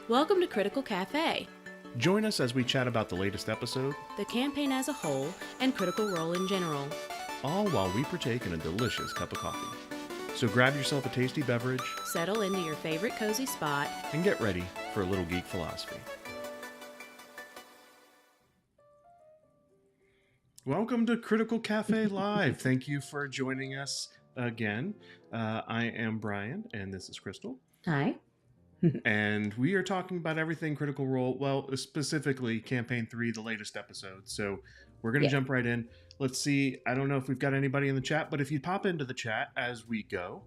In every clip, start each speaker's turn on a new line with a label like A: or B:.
A: Welcome to Critical Café,
B: Join us as we chat about the latest episode,
A: the campaign as a whole, and Critical Role in general.
B: all while we partake in a delicious cup of coffee. So grab yourself a tasty beverage
A: Settle into your favorite cozy spot.
B: and get ready for a little geek philosophy. Welcome to Critical Cafe Live. Thank you for joining us again. I am Brian, and this is Crystal.
C: Hi.
B: And we are talking about everything Critical Role, well, specifically Campaign 3, the latest episode. So we're going to jump right in. Let's see. I don't know if we've got anybody in the chat, but if you pop into the chat as we go,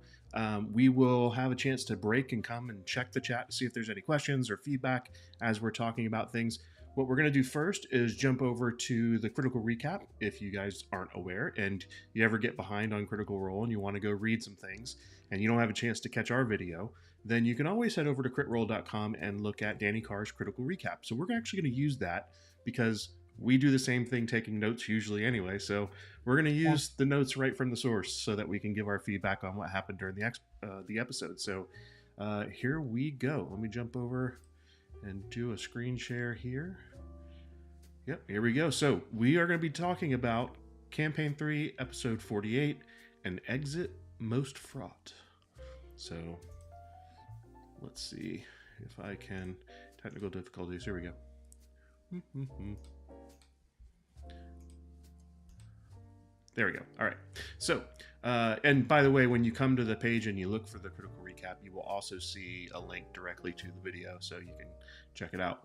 B: we will have a chance to break and come and check the chat to see if there's any questions or feedback as we're talking about things. What we're going to do first is jump over to the Critical Recap if you guys aren't aware and you ever get behind on Critical Role and you want to go read some things and you don't have a chance to catch our video, then you can always head over to critroll.com and look at Danny Carr's Critical Recap. So we're actually going to use that because we do the same thing taking notes usually anyway. So we're going to use the notes right from the source so that we can give our feedback on what happened during the episode. So here we go. Let me jump over and do a screen share here. Yep, here we go. So we are going to be talking about Campaign 3, Episode 48, An Exit Most Fraught. So let's see if I can... Technical difficulties. Here we go. There we go. All right. So, and by the way, when you come to the page and you look for the Critical Recap, you will also see a link directly to the video, so you can check it out.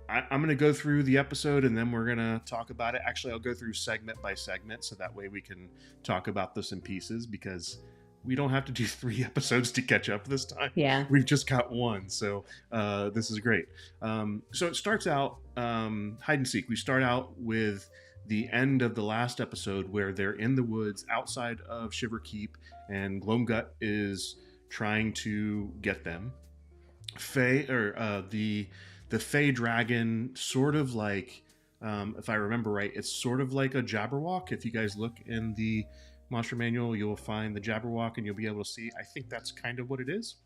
B: I'm going to go through the episode and then we're going to talk about it. Actually, I'll go through segment by segment so that way we can talk about this in pieces because we don't have to do 3 episodes to catch up this time.
C: Yeah.
B: We've just got 1, so this is great. So it starts out hide and seek. We start out with the end of the last episode where they're in the woods outside of Shiver Keep and Gloamgut is trying to get them. The Fey dragon, sort of like, if I remember right, it's sort of like a Jabberwock. If you guys look in the monster manual, you'll find the Jabberwock and you'll be able to see, I think that's kind of what it is,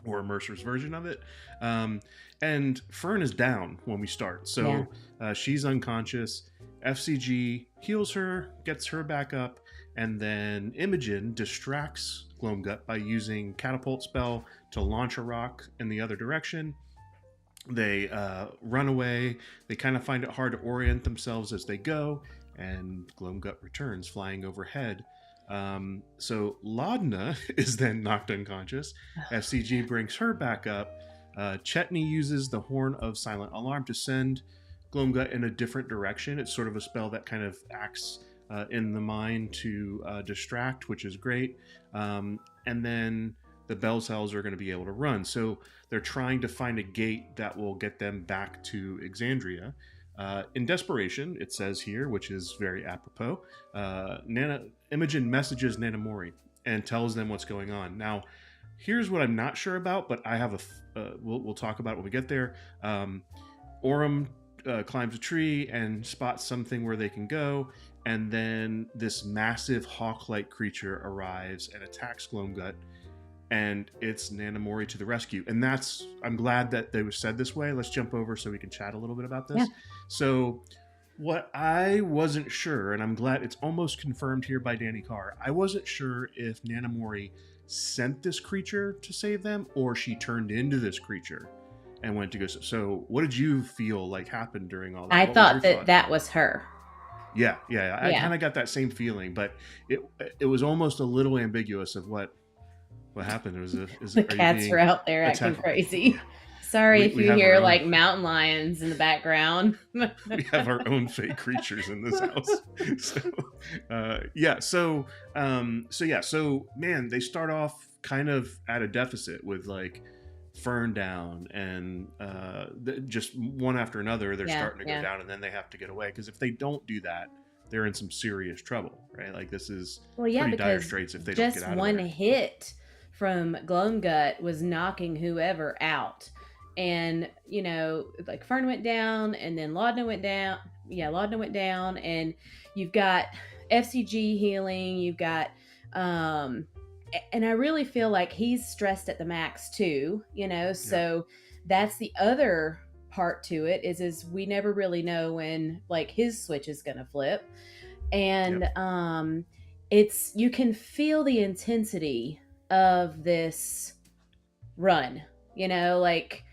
B: or Mercer's version of it. And Fern is down when we start, so she's unconscious. FCG heals her, gets her back up, and then Imogen distracts Gloamgut by using Catapult spell to launch a rock in the other direction. They run away. They kind of find it hard to orient themselves as they go, and Gloamgut returns flying overhead. So Laudna is then knocked unconscious. FCG brings her back up. Chetney uses the Horn of Silent Alarm to send Gloamgut in a different direction. It's sort of a spell that kind of acts in the mind to distract, which is great. And then the Bell Cells are going to be able to run. So they're trying to find a gate that will get them back to Exandria. In desperation, it says here, which is very apropos, Imogen messages Nanamori and tells them what's going on. Now, here's what I'm not sure about, but I have we'll talk about it when we get there. Orem climbs a tree and spots something where they can go, and then this massive hawk-like creature arrives and attacks Gloamgut, and it's Nanamori to the rescue. And I'm glad that they were said this way. Let's jump over so we can chat a little bit about this. Yeah. So what I wasn't sure, and I'm glad it's almost confirmed here by Danny Carr, I wasn't sure if Nanamori sent this creature to save them or she turned into this creature and went to go. So what did you feel like happened during all that?
C: I thought that was her.
B: Yeah. I kind of got that same feeling, but it was almost a little ambiguous of what happened.
C: The cats are out there acting crazy. Sorry if you hear like mountain lions in the background.
B: We have our own fake creatures in this house. So man, they start off kind of at a deficit with like Fern down and just one after another. They're starting to go down, and then they have to get away because if they don't do that, they're in some serious trouble, right? Like this is pretty dire straits if they don't get out of there.
C: Just one hit from Gloamgut was knocking whoever out. And, like Fern went down and then Laudna went down. Yeah, Laudna went down, and you've got FCG healing. You've got, and I really feel like he's stressed at the max too, so that's the other part to it is we never really know when like his switch is gonna flip. And
B: Yep.
C: it's, you can feel the intensity of this run, like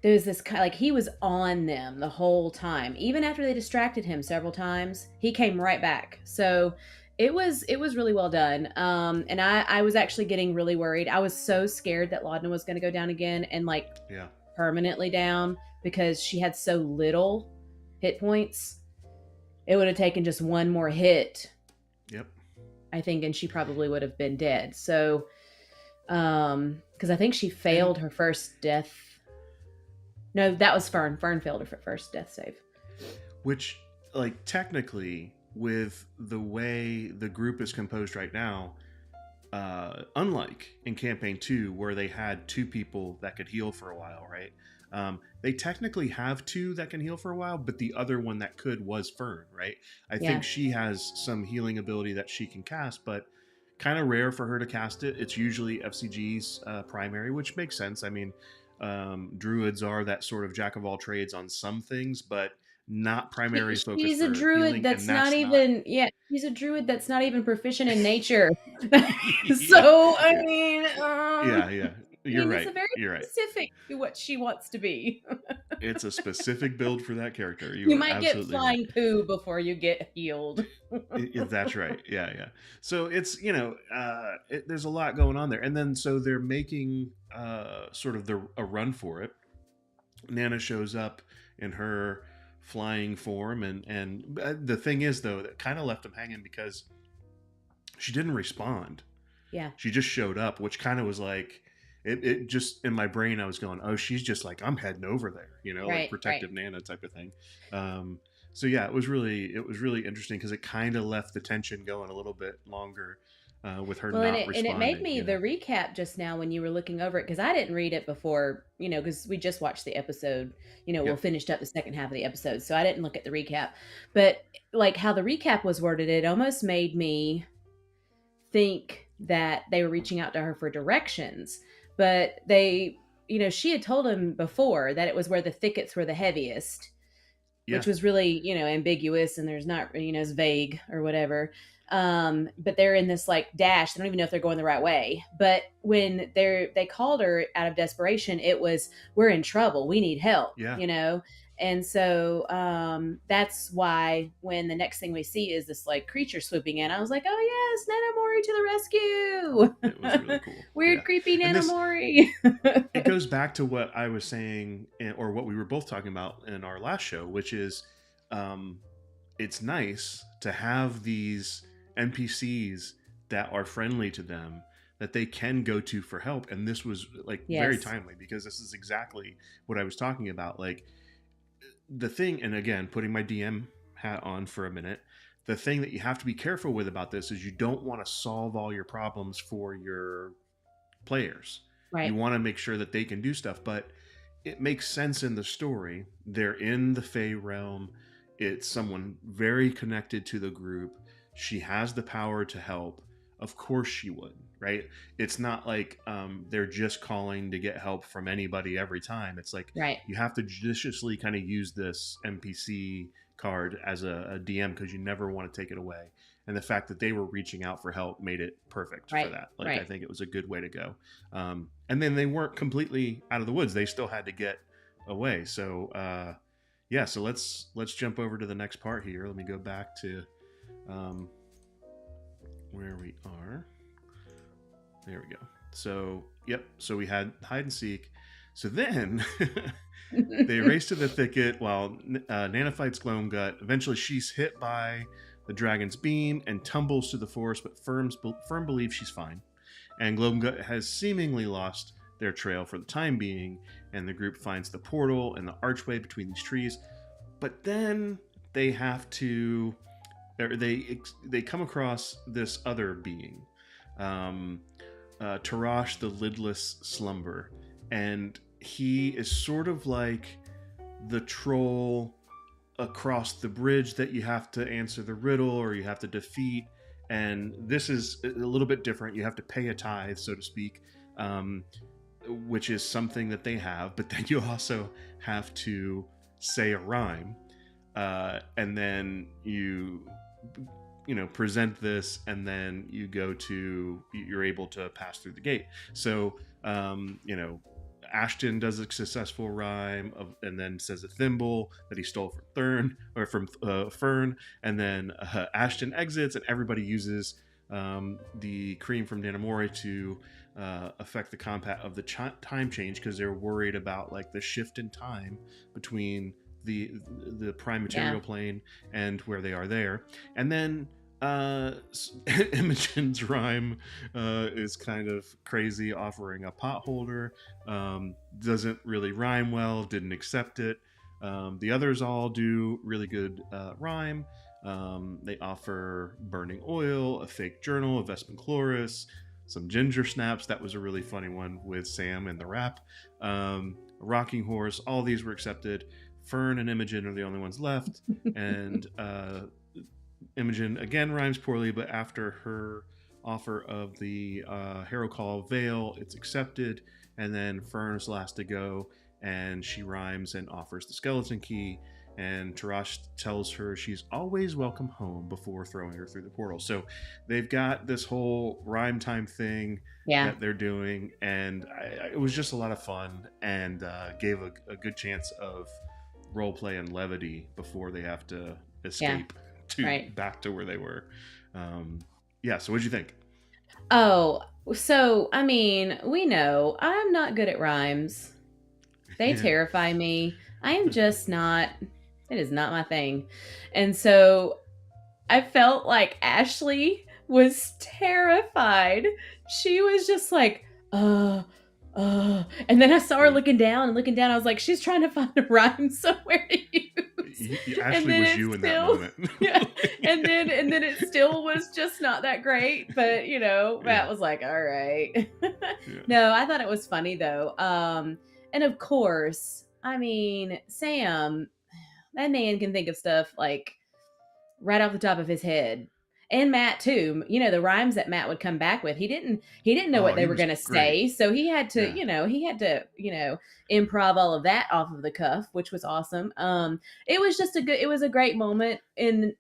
C: there's this kind, like he was on them the whole time. Even after they distracted him several times, he came right back. So it was really well done. And I was actually getting really worried. I was so scared that Laudna was going to go down again, and like
B: Yeah.
C: permanently down, because she had so little hit points. It would have taken just one more hit,
B: Yep.
C: I think, and she probably would have been dead. So because I think she failed her first death. No, that was Fern. Fern failed her first death save.
B: Which, like, technically, with the way the group is composed right now, unlike in campaign 2 where they had 2 people that could heal for a while, right? They technically have 2 that can heal for a while, but the other one that could was Fern, right? I think she has some healing ability that she can cast, but kind of rare for her to cast it. It's usually FCG's primary, which makes sense. I mean, druids are that sort of jack of all trades on some things, but not primary focus.
C: She's
B: for
C: a druid
B: healing,
C: that's
B: and
C: not even she's a druid that's not even proficient in nature. So I mean,
B: yeah, you're right.
C: it's a very
B: You're right.
C: specific to what she wants to be.
B: It's a specific build for that character.
C: You
B: are
C: might get
B: absolutely
C: flying
B: right.
C: poo before you get healed.
B: That's right. Yeah. So it's, there's a lot going on there, and then so they're making sort of a run for it. Nana shows up in her flying form, and the thing is, though, that kind of left them hanging because she didn't respond.
C: Yeah.
B: She just showed up, which kind of was like, it just, in my brain I was going, oh, she's just like, I'm heading over there, like protective Nana type of thing. So yeah, it was really interesting because it kind of left the tension going a little bit longer with her not responding.
C: And it made me, the recap just now when you were looking over it, because I didn't read it before, because we just watched the episode, we finished up the second half of the episode, so I didn't look at the recap. But like how the recap was worded, it almost made me think that they were reaching out to her for directions, but they, she had told him before that it was where the thickets were the heaviest, which was really, ambiguous, and there's not, it's vague or whatever. But they're in this like dash. They don't even know if they're going the right way. But when they called her out of desperation, it was, we're in trouble. We need help, And so that's why when the next thing we see is this like creature swooping in, I was like, oh yes, Nanamori to the rescue.
B: It was really cool.
C: Weird, creepy Nanamori.
B: It goes back to what I was saying, or what we were both talking about in our last show, which is it's nice to have these NPCs that are friendly to them, that they can go to for help. And this was like very timely, because this is exactly what I was talking about. Like the thing, and again, putting my DM hat on for a minute, the thing that you have to be careful with about this is you don't want to solve all your problems for your players. Right. You want to make sure that they can do stuff, but it makes sense in the story. They're in the Fey realm. It's someone very connected to the group. She has the power to help. Of course she would, right? It's not like they're just calling to get help from anybody every time. It's like you have to judiciously kind of use this NPC card as a DM, because you never want to take it away. And the fact that they were reaching out for help made it perfect for that. Like I think it was a good way to go. And then they weren't completely out of the woods. They still had to get away. So so let's jump over to the next part here. Let me go back to where we are. There we go. So so we had hide and seek. So then they race to the thicket while Nana fights Gloamgut. Eventually she's hit by the dragon's beam and tumbles to the forest, but Firm believes she's fine. And Gloamgut has seemingly lost their trail for the time being, and the group finds the portal and the archway between these trees. But then they have to, they come across this other being, Tarash the Lidless Slumber, and he is sort of like the troll across the bridge that you have to answer the riddle, or you have to defeat. And this is a little bit different. You have to pay a tithe, so to speak. which is something that they have, but then you also have to say a rhyme, and then you present this, and then you're able to pass through the gate. So Ashton does a successful rhyme and then says a thimble that he stole from Fern, and then Ashton exits, and everybody uses the cream from Nanamori to affect the combat of the time change, because they're worried about like the shift in time between the prime material plane and where they are there. And then Imogen's rhyme is kind of crazy, offering a pot holder. Doesn't really rhyme well, didn't accept it. The others all do really good rhyme. They offer burning oil, a fake journal, a Vespin chloris, some ginger snaps. That was a really funny one with Sam and the rap. A rocking horse. All these were accepted. Fern and Imogen are the only ones left. And Imogen again rhymes poorly, but after her offer of the Harrow Call Veil, it's accepted. And then Fern's last to go, and she rhymes and offers the skeleton key. And Tarash tells her she's always welcome home before throwing her through the portal. So they've got this whole rhyme time thing that they're doing, and it was just a lot of fun, and gave a good chance of role play and levity before they have to escape back to where they were. So what'd you think?
C: Oh, so I mean, we know I'm not good at rhymes. They terrify me. I am just not. It is not my thing. And so I felt like Ashley was terrified. She was just like, and then I saw her looking down. I was like, she's trying to find a rhyme somewhere to use.
B: Ashley was you in that moment.
C: And then it still was just not that great. But Matt was like, all right. No, I thought it was funny though. And of course, I mean, Sam, that man can think of stuff like right off the top of his head. And Matt too. The rhymes that Matt would come back with. He didn't know what they were going to say, so he had to, improv all of that off of the cuff, which was awesome. It was a great moment, and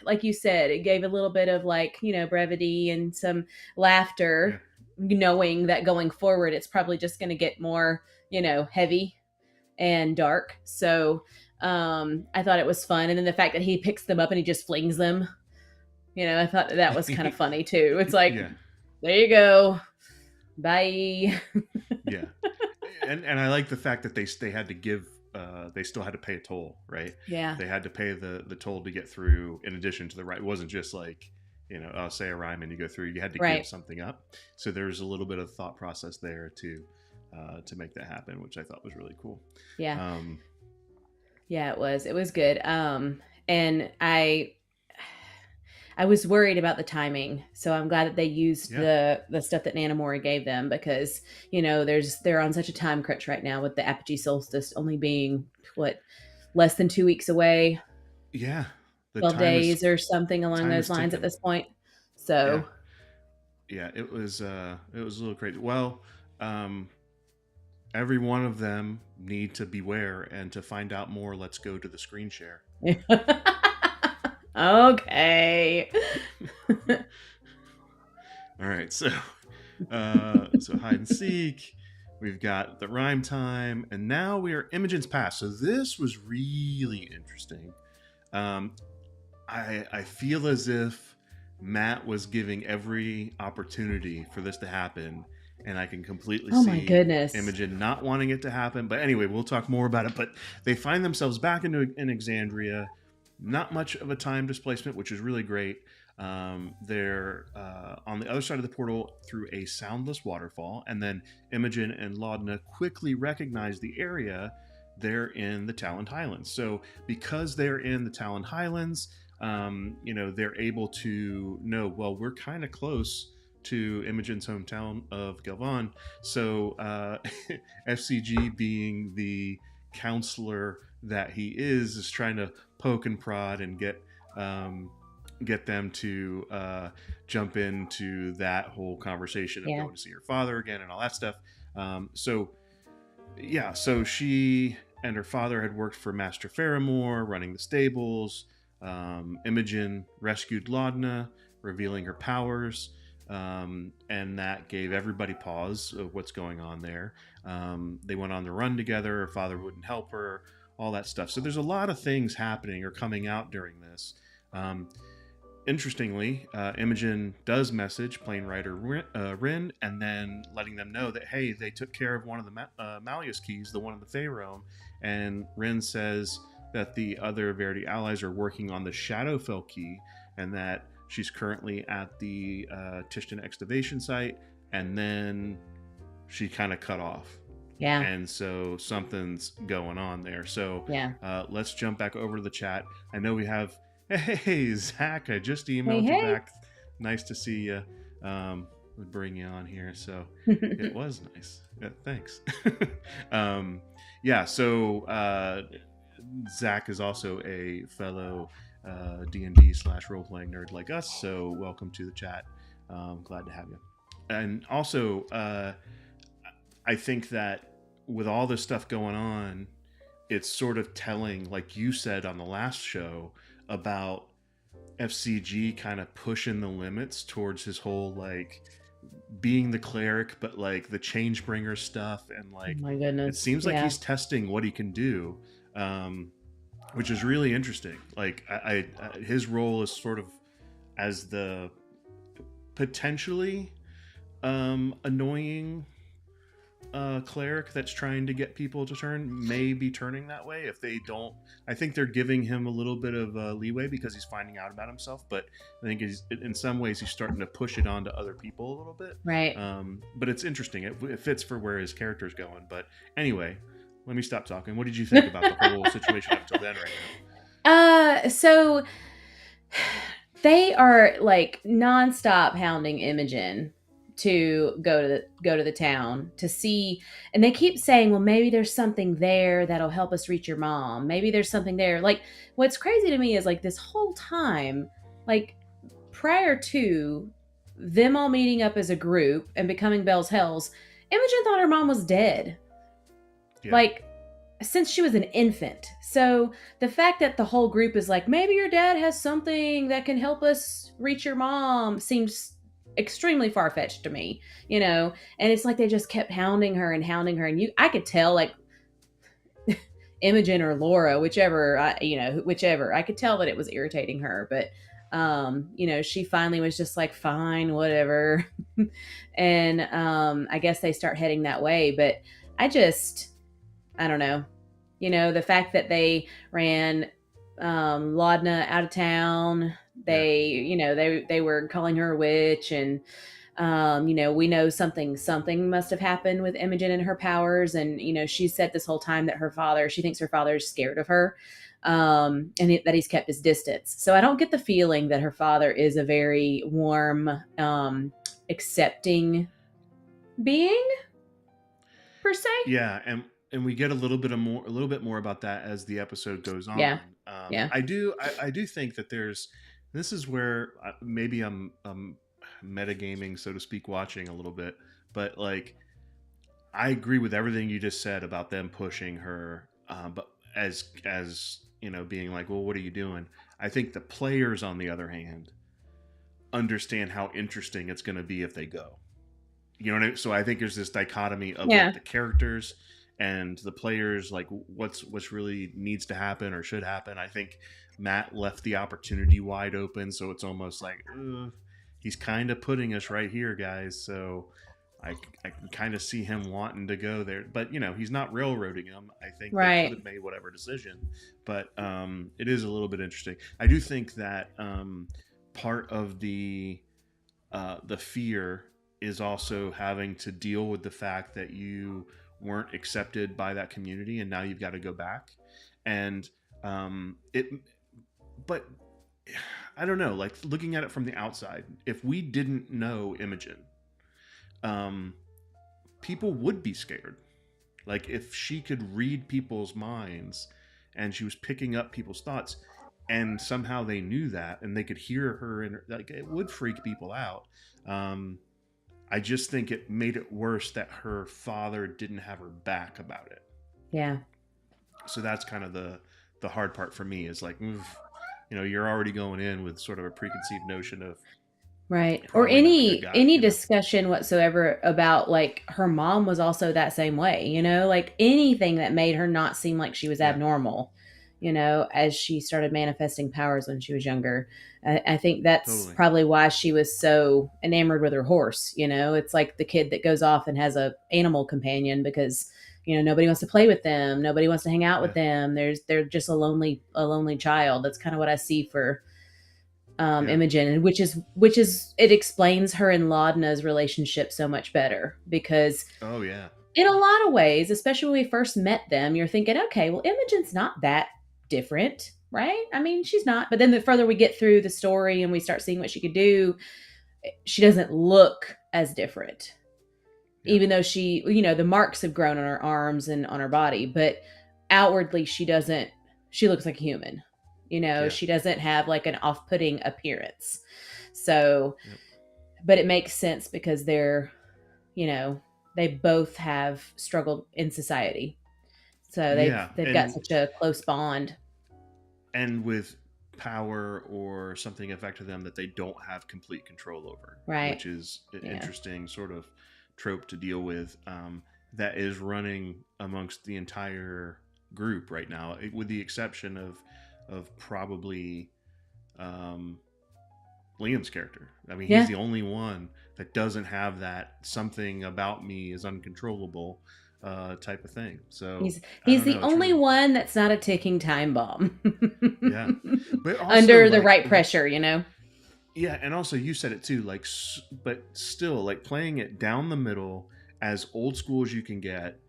C: like you said, it gave a little bit of like, brevity and some laughter, knowing that going forward it's probably just going to get more, heavy and dark. So I thought it was fun. And then the fact that he picks them up and he just flings them, I thought that was kind of funny too. It's like, there you go. Bye.
B: And I like the fact that they had to give, they still had to pay a toll, right?
C: Yeah.
B: They had to pay the toll to get through, in addition to the rhyme. It wasn't just like, I'll say a rhyme and you go through. You had to give something up. So there's a little bit of thought process there to make that happen, which I thought was really cool.
C: Yeah. It was good. And I was worried about the timing, so I'm glad that they used the stuff that Nanamori gave them, because they're on such a time crunch right now with the apogee solstice only being less than 2 weeks away. 12 days or something along those lines at this point. So
B: it was a little crazy. Well, every one of them need to beware, and to find out more, let's go to the screen share.
C: Okay.
B: All right, so hide and seek, we've got the rhyme time, and now we are Imogen's past. So this was really interesting. I feel as if Matt was giving every opportunity for this to happen, and I can completely see
C: my goodness.
B: Imogen not wanting it to happen. But anyway, we'll talk more about it. But they find themselves back in Exandria. Not much of a time displacement, which is really great. They're on the other side of the portal through a soundless waterfall, and then Imogen and Laudna quickly recognize the area. They're in the Talon Highlands. So because they're in the Talon Highlands, they're able to know, well, we're kind of close to Imogen's hometown of Galvan. So FCG, being the counselor that he is trying to poke and prod and get them to jump into that whole conversation of going to see your father again and all that stuff. So yeah, so she and her father had worked for Master Faramore, running the stables. Imogen rescued Laudna, revealing her powers, and that gave everybody pause of what's going on there. They went on the run together. Her father wouldn't help her, all that stuff. So there's a lot of things happening or coming out during this. Interestingly, Imogen does message Plain Rider Rin, and then letting them know that, hey, they took care of one of the Malleus keys, the one in the Faerome, and Rin says that the other Verity allies are working on the Shadowfell key, and that she's currently at the Tishtan excavation site, and then she kind of cut off.
C: Yeah.
B: And so something's going on there. So
C: Yeah.
B: let's jump back over to the chat. I know we have... Hey, Zach, I just emailed you
C: Hey.
B: back. Nice to see you. We'll bring you on here. So it was nice. Yeah, thanks. Yeah, so Zach is also a fellow D&D / role-playing nerd like us, so welcome to the chat. Glad to have you. And also, I think that with all this stuff going on, it's sort of telling, like you said on the last show, about FCG kind of pushing the limits towards his whole, like, being the cleric, but like the change bringer stuff, and like,
C: Oh my goodness.
B: it seems like he's testing what he can do, which is really interesting. Like, I his role is sort of as the potentially annoying cleric that's trying to get people to turn, may be turning that way. If they don't, I think they're giving him a little bit of leeway because he's finding out about himself, but I think in some ways he's starting to push it on to other people a little bit.
C: Right.
B: But it's interesting. It fits for where his character's going. But anyway, let me stop talking. What did you think about the whole situation up till then right
C: now? So they are like nonstop hounding Imogen to go to the town to see, and they keep saying, well, maybe there's something there that'll help us reach your mom. Maybe there's something there. Like, what's crazy to me is, like, this whole time, like, prior to them all meeting up as a group and becoming Bell's Hells, Imogen thought her mom was dead. Yeah. Like, since she was an infant. So the fact that the whole group is like, maybe your dad has something that can help us reach your mom, seems extremely far-fetched to me, you know. And it's like they just kept hounding her, and I could tell, like, Imogen or Laura, whichever, I could tell that it was irritating her. But she finally was just like, fine, whatever. And I guess they start heading that way. But I don't know, the fact that they ran Laudna out of town, they were calling her a witch, and we know something must have happened with Imogen and her powers. And she said this whole time that she thinks her father is scared of her, and that he's kept his distance. So I don't get the feeling that her father is a very warm, accepting being per se.
B: Yeah, and we get a little bit more about that as the episode goes on.
C: Yeah.
B: I do think that this is where maybe I'm metagaming, so to speak, watching a little bit, but like, I agree with everything you just said about them pushing her, but as being like, well, what are you doing? I think the players, on the other hand, understand how interesting it's going to be if they go. You know what I mean? So I think there's this dichotomy of like, the characters and the players, like what's really needs to happen or should happen. I think Matt left the opportunity wide open, so it's almost like, he's kind of putting us right here, guys. So I can kind of see him wanting to go there, but he's not railroading him. I think they could have made whatever decision, but it is a little bit interesting. I do think that part of the fear is also having to deal with the fact that you weren't accepted by that community, and now you've got to go back. And but I don't know, like, looking at it from the outside, if we didn't know Imogen, people would be scared. Like, if she could read people's minds and she was picking up people's thoughts, and somehow they knew that and they could hear her, and like, it would freak people out. I just think it made it worse that her father didn't have her back about it.
C: Yeah.
B: So that's kind of the hard part for me, is like, you're already going in with sort of a preconceived notion of
C: Right. Or
B: probably not a good guy,
C: any discussion whatsoever about like her mom was also that same way, like anything that made her not seem like she was
B: Yeah.
C: abnormal, as she started manifesting powers when she was younger. I think that's
B: Totally.
C: probably why she was so enamored with her horse. It's like the kid that goes off and has a animal companion because nobody wants to play with them, nobody wants to hang out with them. They're just a lonely child. That's kind of what I see for Imogen, and which is it explains her and Laudna's relationship so much better, because
B: Oh yeah.
C: in a lot of ways, especially when we first met them, you're thinking, okay, well, Imogen's not that different, right? I mean, she's not. But then the further we get through the story and we start seeing what she could do, she doesn't look as different.
B: Yeah.
C: Even though she, the marks have grown on her arms and on her body, but outwardly she doesn't, she looks like a human. She doesn't have like an off-putting appearance. So, but it makes sense because they're, they both have struggled in society. So they've got such a close bond.
B: And with power or something affecting them that they don't have complete control over.
C: Right.
B: Which is an interesting sort of trope to deal with, that is running amongst the entire group right now, with the exception of probably Liam's character. I mean, he's the only one that doesn't have that something about me is uncontrollable type of thing. So
C: he's the only one that's not a ticking time bomb.
B: Yeah, but also,
C: under the right pressure,
B: Yeah, and also you said it too, like, but still, like, playing it down the middle, as old school as you can get.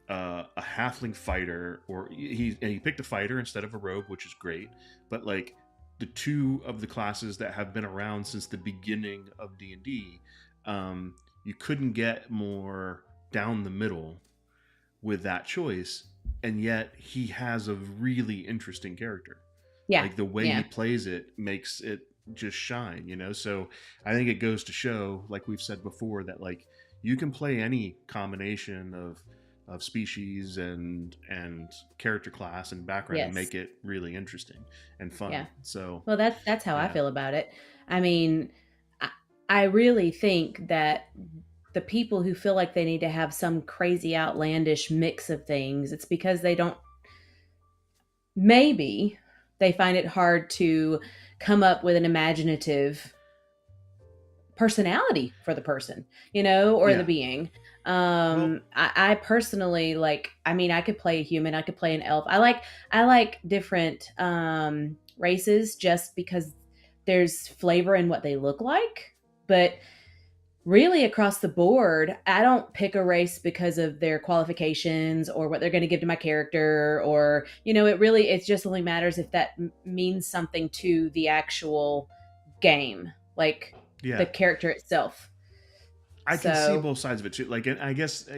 B: A halfling fighter, or he picked a fighter instead of a rogue, which is great. But like the two of the classes that have been around since the beginning of D&D, you couldn't get more down the middle with that choice, and yet he has a really interesting character.
C: Yeah,
B: like the way he plays it makes it just shine, So I think it goes to show, like we've said before, that like you can play any combination of species and character class and background and make it really interesting and fun.
C: Yeah.
B: So
C: well, that's how I feel about it. I mean, I really think that the people who feel like they need to have some crazy outlandish mix of things, it's because maybe they find it hard to come up with an imaginative personality for the person, or the being. I personally I could play a human, I could play an elf. I like different races just because there's flavor in what they look like. But really across the board, I don't pick a race because of their qualifications or what they're going to give to my character, or it just only matters if that means something to the actual game, like the character itself.
B: I can see both sides of it too. Like, I guess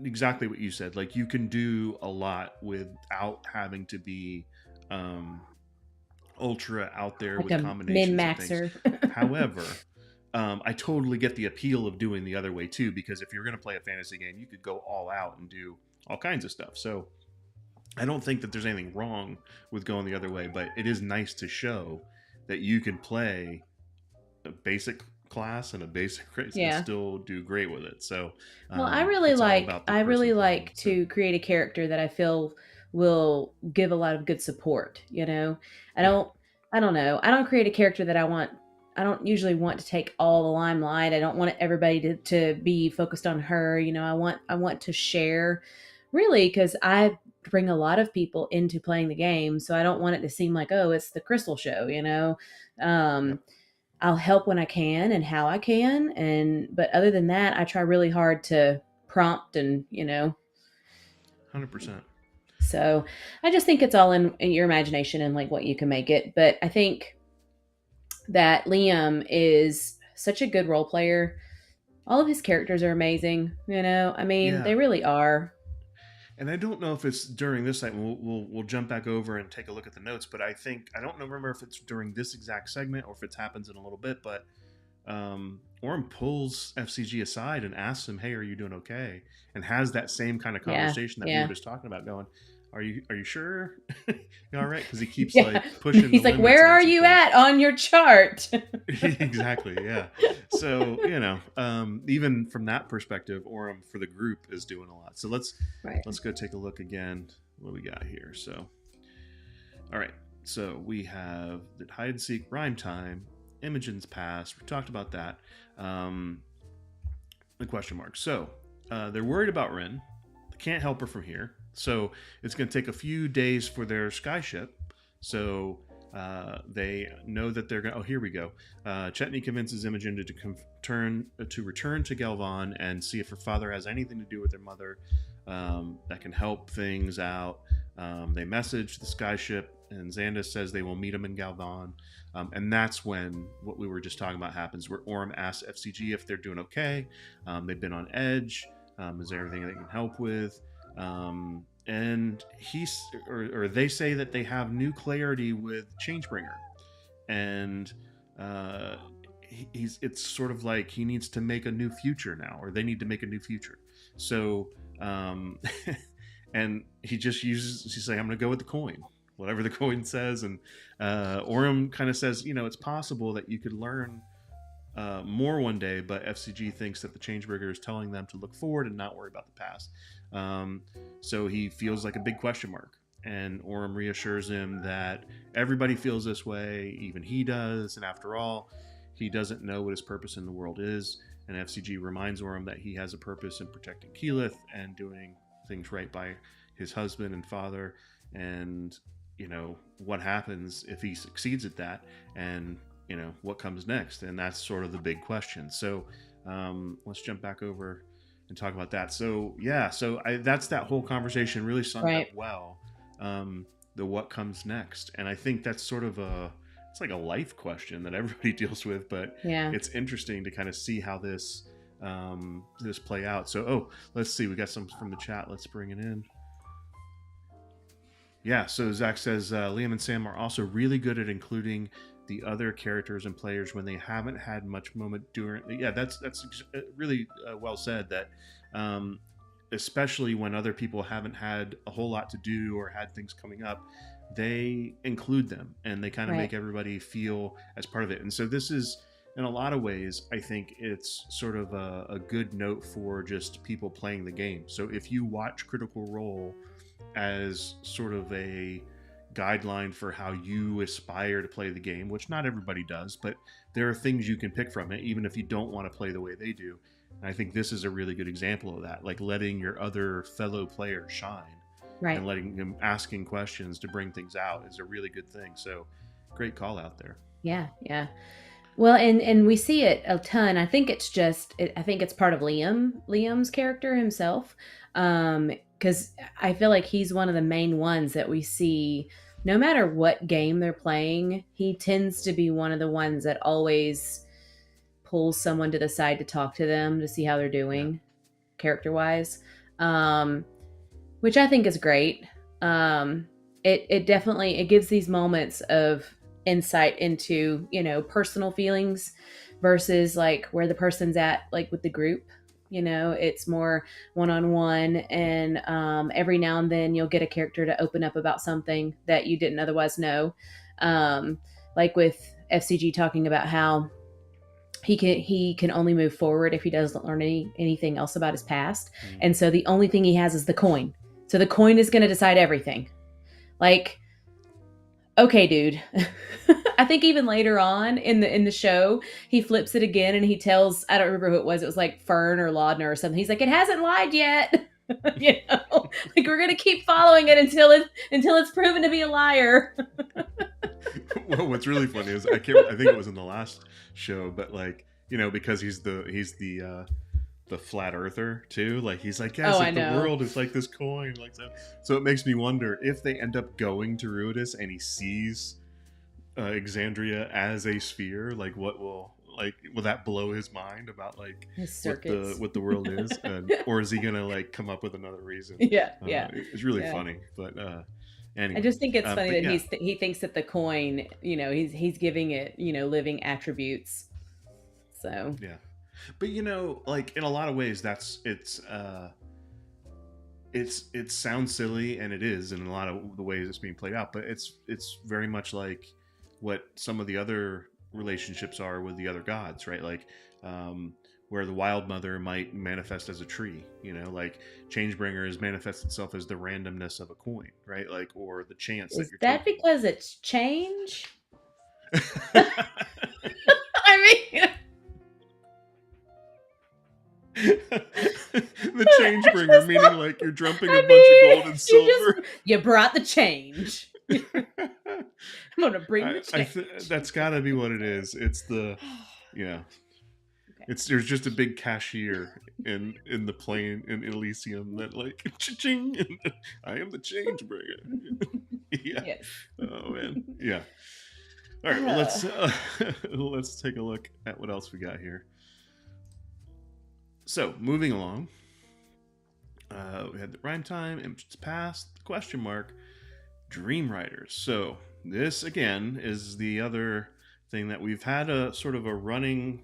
B: exactly what you said. Like, you can do a lot without having to be ultra out there like with combinations and things. However, I totally get the appeal of doing the other way too, because if you're going to play a fantasy game, you could go all out and do all kinds of stuff. So I don't think that there's anything wrong with going the other way, but it is nice to show that you can play a basic class and a basic race and still do great with it. So
C: I really like to create a character that I feel will give a lot of good support. I don't know, I don't create a character that I don't usually want to take all the limelight. I don't want everybody to be focused on her. I want to share, really, because I bring a lot of people into playing the game, so I don't want it to seem like, oh, it's the Crystal show. I'll help when I can and how I can, but other than that, I try really hard to prompt and
B: 100%.
C: So I just think it's all in your imagination and like what you can make it. But I think that Liam is such a good role player. All of his characters are amazing. They really are.
B: And I don't know if it's during this segment. We'll jump back over and take a look at the notes. But I don't remember if it's during this exact segment or if it happens in a little bit. But Orm pulls FCG aside and asks him, "Hey, are you doing okay?" And has that same kind of
C: Yeah,
B: conversation that we
C: yeah.
B: were just talking about, going, "Are you sure? You all right?" Because he keeps
C: Yeah.
B: like pushing.
C: He's
B: the
C: like,
B: limits
C: "Where
B: on
C: are
B: some
C: you
B: things.
C: at on your chart?"
B: Exactly, yeah. So even from that perspective, Orem for the group is doing a lot. So let's
C: Right.
B: go take a look again. What we got here? So, all right. So we have the hide and seek, rhyme time, Imogen's past. We talked about that. The question mark. So they're worried about Rin. They can't help her from here. So it's going to take a few days for their skyship. So they know that they're going. Oh, here we go. Chetney convinces Imogen to return to Galvan and see if her father has anything to do with their mother that can help things out. They message the skyship, and Xandus says they will meet him in Galvan. And that's when what we were just talking about happens, where Orm asks FCG if they're doing okay. They've been on edge. Is there anything they can help with? And they say that they have new clarity with Changebringer, and it's sort of like he needs to make a new future now, or they need to make a new future. So, and he's like, "I'm going to go with the coin." Whatever the coin says, and Orem kind of says, it's possible that you could learn more one day, but FCG thinks that the Changebringer is telling them to look forward and not worry about the past. So he feels like a big question mark, and Orem reassures him that everybody feels this way, even he does, and after all, he doesn't know what his purpose in the world is, and FCG reminds Orem that he has a purpose in protecting Keyleth and doing things right by his husband and father, and what happens if he succeeds at that, and what comes next, and that's sort of the big question. So let's jump back over and talk about that. So that's that whole conversation really summed up well, the what comes next. And I think that's sort of it's like a life question that everybody deals with, but it's interesting to kind of see how this play out. So let's see, we got some from the chat. Let's bring it in. Yeah, so Zach says Liam and Sam are also really good at including the other characters and players when they haven't had much moment during. Yeah, that's really well said. That especially when other people haven't had a whole lot to do or had things coming up, they include them and they kind of make everybody feel as part of it. And so this is, in a lot of ways, I think it's sort of a good note for just people playing the game. So if you watch Critical Role as sort of a guideline for how you aspire to play the game, which not everybody does, but there are things you can pick from it, even if you don't want to play the way they do. And I think this is a really good example of that, like letting your other fellow players shine, and letting them asking questions to bring things out is a really good thing. So great call out there.
C: Yeah. Well, and we see it a ton. I think it's part of Liam's character himself. Because I feel like he's one of the main ones that we see, no matter what game they're playing, he tends to be one of the ones that always pulls someone to the side to talk to them to see how they're doing character-wise, which I think is great. It definitely, it gives these moments of insight into, personal feelings versus like where the person's at, like with the group. It's more one-on-one, and every now and then you'll get a character to open up about something that you didn't otherwise know. Like with FCG talking about how he can only move forward if he doesn't learn anything else about his past. Mm-hmm. And so the only thing he has is the coin. So the coin is going to decide everything. Like, okay, dude. I think even later on in the show, he flips it again and he tells, I don't remember who it was. It was like Fern or Laudna or something. He's like, it hasn't lied yet. Like we're going to keep following it until it's proven to be a liar.
B: Well, what's really funny is I think it was in the last show, but like, because he's the flat earther too, like he's like, guys, like, the world is like this coin, like that. So it makes me wonder if they end up going to Ruidus and he sees Exandria as a sphere, like will that blow his mind about like what the world is, or is he gonna like come up with another reason? It's really funny, but anyway,
C: I just think it's funny that he thinks that the coin, he's giving it living attributes. So
B: Yeah. But like in a lot of ways it sounds silly, and it is in a lot of the ways it's being played out, but it's very much like what some of the other relationships are with the other gods, right? Like where the wild mother might manifest as a tree, like Changebringer is manifests itself as the randomness of a coin, right? Like, or the chance that
C: is
B: you're
C: that
B: taking.
C: because it's change? I mean,
B: The change bringer,
C: just,
B: meaning like you're dumping a
C: I
B: bunch of
C: mean,
B: gold and silver.
C: you brought the change. I'm gonna bring the change.
B: That's gotta be what it is. It's the yeah.
C: Okay.
B: It's there's just a big cashier in the plane in Elysium that like ching, I am the change bringer. Yeah.
C: Yes.
B: Oh man. Yeah. All right. Well, let's take a look at what else we got here. So moving along, we had the rhyme time, images past, question mark, dream writers. So this again is the other thing that we've had a sort of a running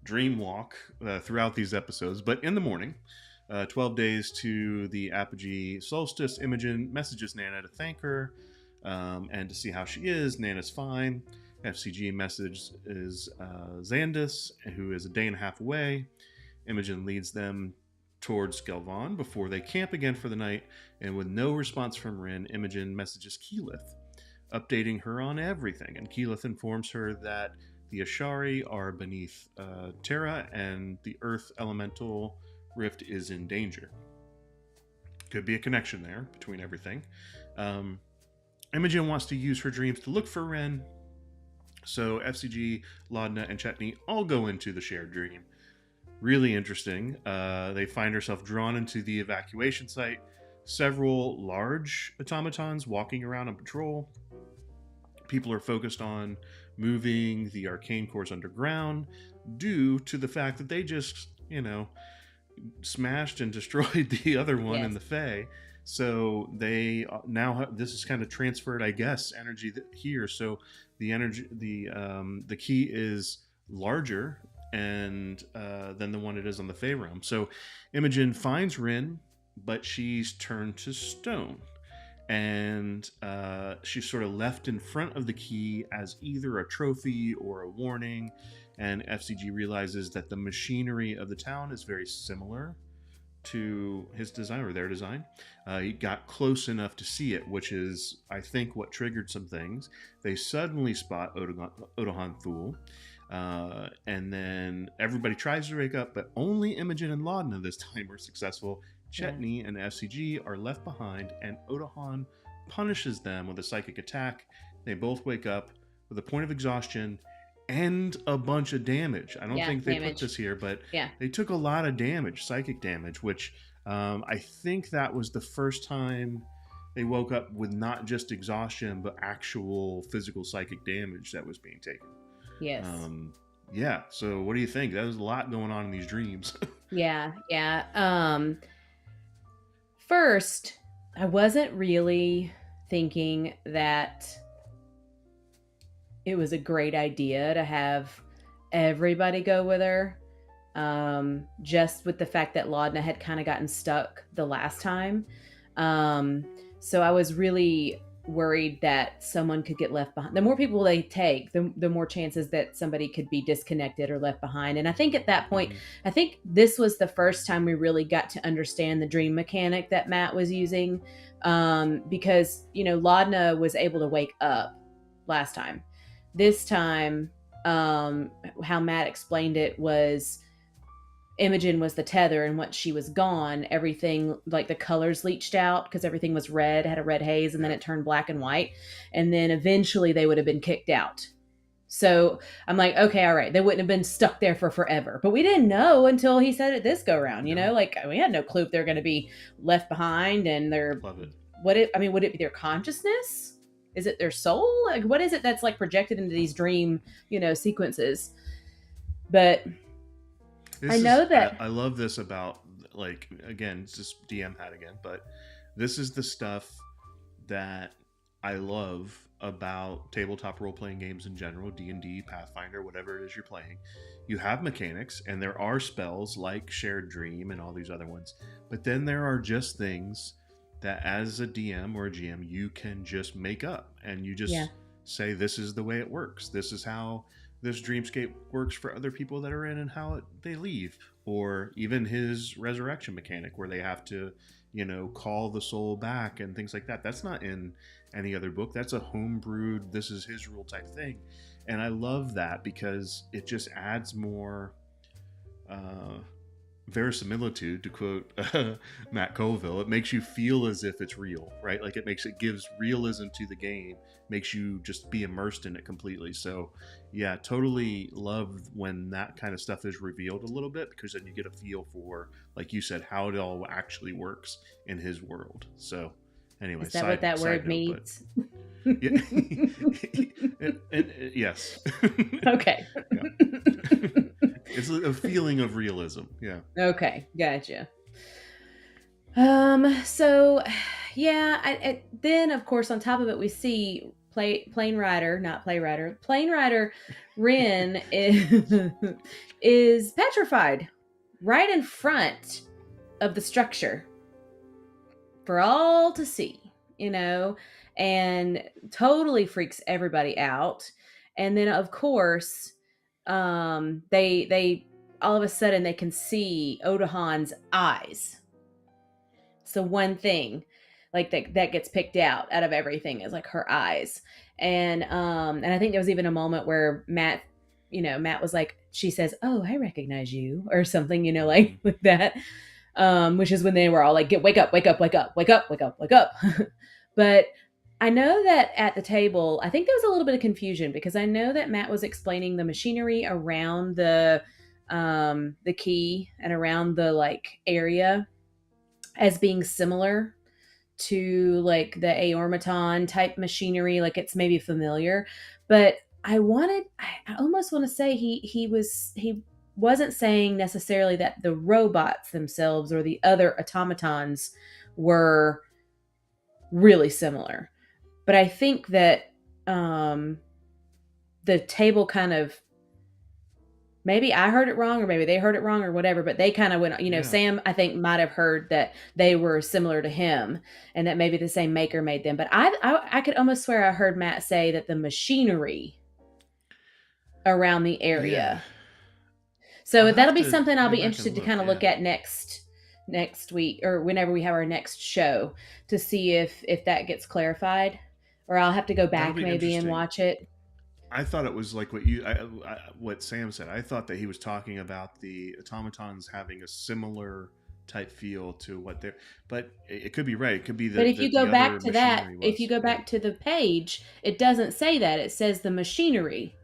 B: dream walk throughout these episodes, but in the morning, 12 days to the apogee solstice, Imogen messages Nana to thank her and to see how she is. Nana's fine. FCG message is Xandus, who is a day and a half away. Imogen leads them towards Galvan before they camp again for the night, and with no response from Rin, Imogen messages Keyleth, updating her on everything, and Keyleth informs her that the Ashari are beneath Terra, and the Earth Elemental Rift is in danger. Could be a connection there between everything. Imogen wants to use her dreams to look for Ren, so FCG, Laudna, and Chetney all go into the shared dream. Really interesting. They find herself drawn into the evacuation site. Several large automatons walking around on patrol. People are focused on moving the arcane cores underground due to the fact that they just, smashed and destroyed the other one in the Fae. So they now have, this is kind of transferred, I guess, energy here. So the energy, the key is larger and than the one it is on the Fae realm. So Imogen finds Rin, but she's turned to stone, and she's sort of left in front of the key as either a trophy or a warning. And FCG realizes that the machinery of the town is very similar to his design or their design. He got close enough to see it, which is, I think, what triggered some things. They suddenly spot Odohan Thule. And then everybody tries to wake up, but only Imogen and Laudna this time are successful. Chetney and FCG are left behind, and Odohan punishes them with a psychic attack. They both wake up with a point of exhaustion and a bunch of damage. I don't think they put this here, but they took a lot of damage, psychic damage, which I think that was the first time they woke up with not just exhaustion, but actual physical psychic damage that was being taken.
C: Yes.
B: Yeah. So what do you think? There's a lot going on in these dreams.
C: Yeah. First, I wasn't really thinking that it was a great idea to have everybody go with her. Just with the fact that Laudna had kind of gotten stuck the last time. So I was really worried that someone could get left behind. The more people they take, the more chances that somebody could be disconnected or left behind. And I think at that point, I think this was the first time we really got to understand the dream mechanic that Matt was using. Because, Laudna was able to wake up last time. This time, how Matt explained it was Imogen was the tether, and once she was gone, everything, like the colors leached out because everything was red, had a red haze, and then it turned black and white. And then eventually they would have been kicked out. So I'm like, okay, all right. They wouldn't have been stuck there for forever. But we didn't know until he said it this go around, like we had no clue if they're going to be left behind and they're,
B: Love it.
C: would it be their consciousness? Is it their soul? Like, what is it that's like projected into these dream, sequences? But I
B: love this about, like, again, it's just DM hat again, but this is the stuff that I love about tabletop role-playing games in general, D&D, Pathfinder, whatever it is you're playing. You have mechanics, and there are spells like Shared Dream and all these other ones. But then there are just things that as a DM or a GM, you can just make up. And you just say, this is the way it works. This is how this dreamscape works for other people that are in and how they leave. Or even his resurrection mechanic where they have to, call the soul back and things like that. That's not in any other book. That's a homebrewed, this is his rule type thing. And I love that because it just adds more verisimilitude, to quote Matt Colville. It makes you feel as if it's real, right? Like it gives realism to the game, makes you just be immersed in it completely. So yeah, totally love when that kind of stuff is revealed a little bit, because then you get a feel for, like you said, how it all actually works in his world. So anyway,
C: is that what that word means?
B: Yeah. Yes.
C: Okay.
B: It's a feeling of realism. Yeah.
C: Okay, gotcha. So yeah, then of course on top of it we see Plane Rider Rin is petrified right in front of the structure for all to see, and totally freaks everybody out. And then of course, they all of a sudden they can see Odahan's eyes. So one thing like that gets picked out of everything is like her eyes. And I think there was even a moment where Matt was like, she says, "Oh, I recognize you," or something, like that. Which is when they were all like, wake up, wake up, wake up, wake up, wake up, wake up. But I know that at the table, I think there was a little bit of confusion because I know that Matt was explaining the machinery around the key and around the like area as being similar to like the Aormaton type machinery, like it's maybe familiar. But I almost want to say he wasn't saying necessarily that the robots themselves or the other automatons were really similar. But I think that the table kind of, maybe I heard it wrong or maybe they heard it wrong or whatever, but they kind of went, Sam, I think, might have heard that they were similar to him and that maybe the same maker made them. But I could almost swear I heard Matt say that the machinery around the area.
B: Yeah.
C: So that'll be something I'll be interested to kind of look at next week or whenever we have our next show to see if that gets clarified, or I'll have to go back maybe and watch it.
B: I thought it was like what Sam said. I thought that he was talking about the automatons having a similar type feel to what they're, but it could be right. It could be
C: But if you go back to that, if you go back to the page, it doesn't say that. It says the machinery,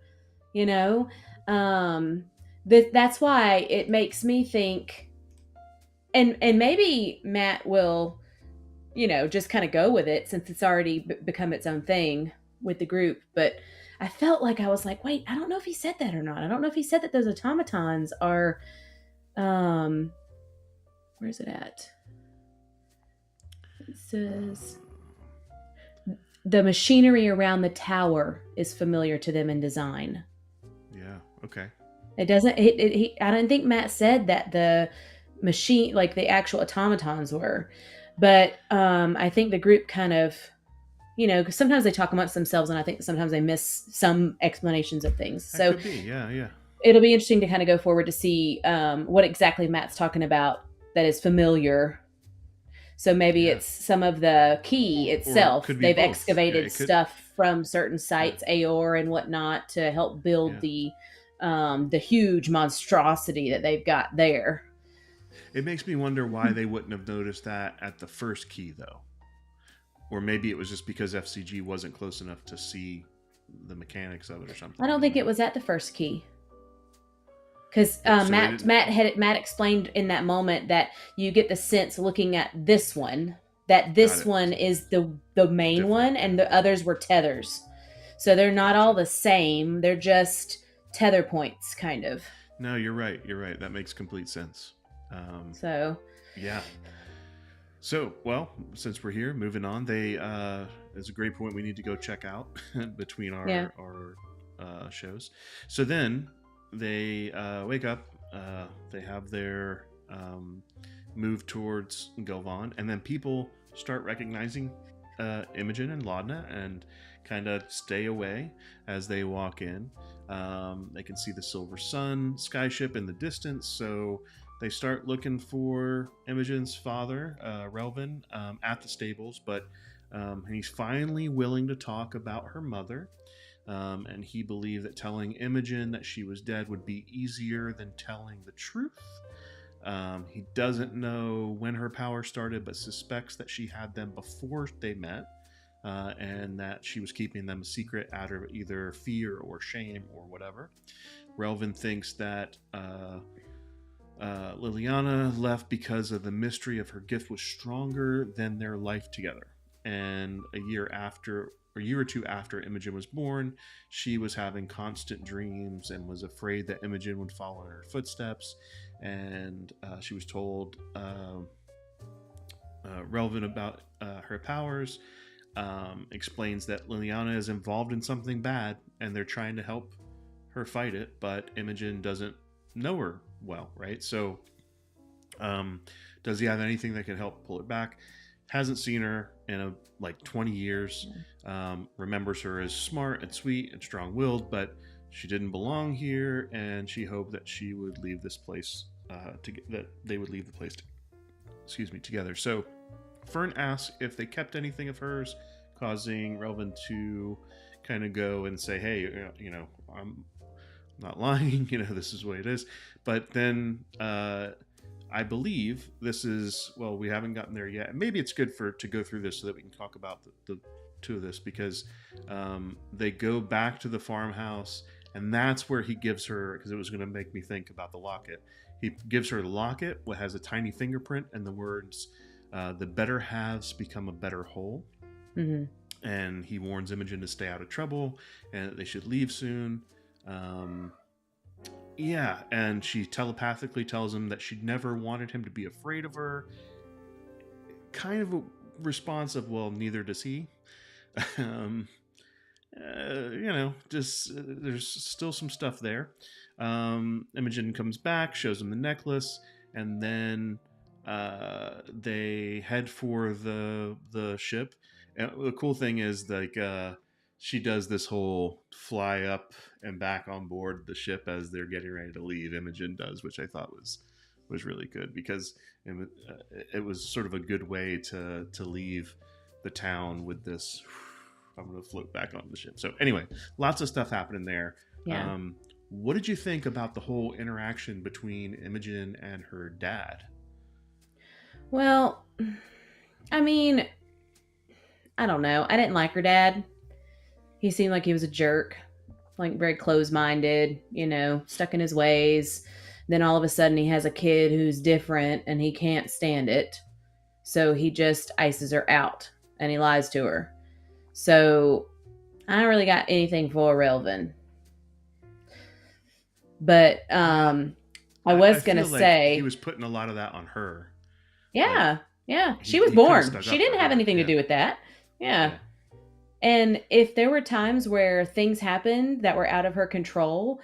C: that's why it makes me think, and maybe Matt will, just kind of go with it since it's already become its own thing with the group. But I felt like I was like, wait, I don't know if he said that or not. I don't know if he said that those automatons are, where's it at? It says the machinery around the tower is familiar to them in design.
B: Yeah. Okay.
C: It doesn't, I don't think Matt said that the machine, like the actual automatons were, but I think the group kind of, because sometimes they talk amongst themselves and I think sometimes they miss some explanations of things.
B: That
C: so
B: could be. Yeah.
C: It'll be interesting to kind of go forward to see what exactly Matt's talking about that is familiar. So maybe it's some of the key itself. They've both. Excavated stuff from certain sites, Aor and whatnot, to help build the huge monstrosity that they've got there.
B: It makes me wonder why they wouldn't have noticed that at the first key, though. Or maybe it was just because FCG wasn't close enough to see the mechanics of it or something.
C: I don't think it was at the first key. Because Matt explained in that moment that you get the sense looking at this one that this one is the main different one and the others were tethers. So they're not all the same. They're just tether points, kind of.
B: No, you're right. That makes complete sense. Yeah. So, well, since we're here, moving on, they is a great point we need to go check out between
C: Yeah.
B: our shows. So then they wake up. They have their move towards Gilvan, and then people start recognizing Imogen and Laudna and kind of stay away as they walk in. They can see the Silver Sun skyship in the distance, so they start looking for Imogen's father, Relvin, at the stables, but he's finally willing to talk about her mother. And he believed that telling Imogen that she was dead would be easier than telling the truth. He doesn't know when her power started, but suspects that she had them before they met, and that she was keeping them a secret out of either fear or shame or whatever. Relvin thinks that Liliana left because of the mystery of her gift was stronger than their life together. And a year or two after Imogen was born, she was having constant dreams and was afraid that Imogen would follow in her footsteps. And she was told Relvin about her powers, explains that Liliana is involved in something bad and they're trying to help her fight it, but Imogen doesn't know her well, right? So does he have anything that can help pull it back? Hasn't seen her in 20 years. Remembers her as smart and sweet and strong-willed, but she didn't belong here, and she hoped that she would leave this place that they would leave the place together. So Fern asks if they kept anything of hers, causing Relvin to kind of go and say, hey, I'm not lying, this is what it is. But then I believe this is, well, we haven't gotten there yet. Maybe it's good to go through this so that we can talk about the two of this, because they go back to the farmhouse, and that's where he gives her, because it was going to make me think about the locket. He gives her the locket, what has a tiny fingerprint and the words, the better halves become a better whole.
C: Mm-hmm.
B: And he warns Imogen to stay out of trouble and that they should leave soon. Yeah, and she telepathically tells him that she never wanted him to be afraid of her. Kind of a response of, well, neither does he. There's still some stuff there. Imogen comes back, shows him the necklace, and then they head for the ship. And the cool thing is, she does this whole fly up and back on board the ship as they're getting ready to leave. Imogen does, which I thought was really good, because it was sort of a good way to leave the town with this, I'm going to float back on the ship. So anyway, lots of stuff happening there.
C: Yeah.
B: What did you think about the whole interaction between Imogen and her dad?
C: Well, I mean, I don't know. I didn't like her dad. He seemed like he was a jerk, very closed-minded, stuck in his ways. Then all of a sudden he has a kid who's different and he can't stand it. So he just ices her out and he lies to her. So I don't really got anything for Relvin. But I was going to say...
B: he was putting a lot of that on her.
C: Yeah, yeah. She was born. She didn't have anything to do with that. Yeah. And if there were times where things happened that were out of her control,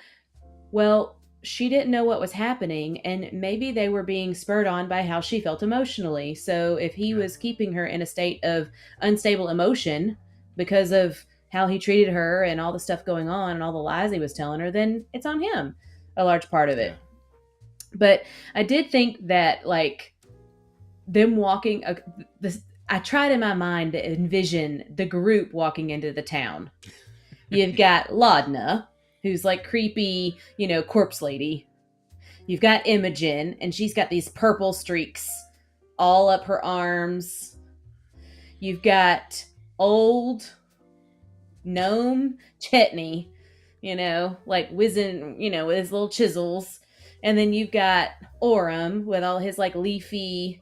C: well, she didn't know what was happening, and maybe they were being spurred on by how she felt emotionally. So if he was keeping her in a state of unstable emotion because of how he treated her and all the stuff going on and all the lies he was telling her, then it's on him, a large part of it. Yeah. But I did think that, them walking... I tried in my mind to envision the group walking into the town. You've got Laudna, who's creepy, corpse lady. You've got Imogen, and she's got these purple streaks all up her arms. You've got old gnome Chetney, whizzing, with his little chisels. And then you've got Orem with all his leafy,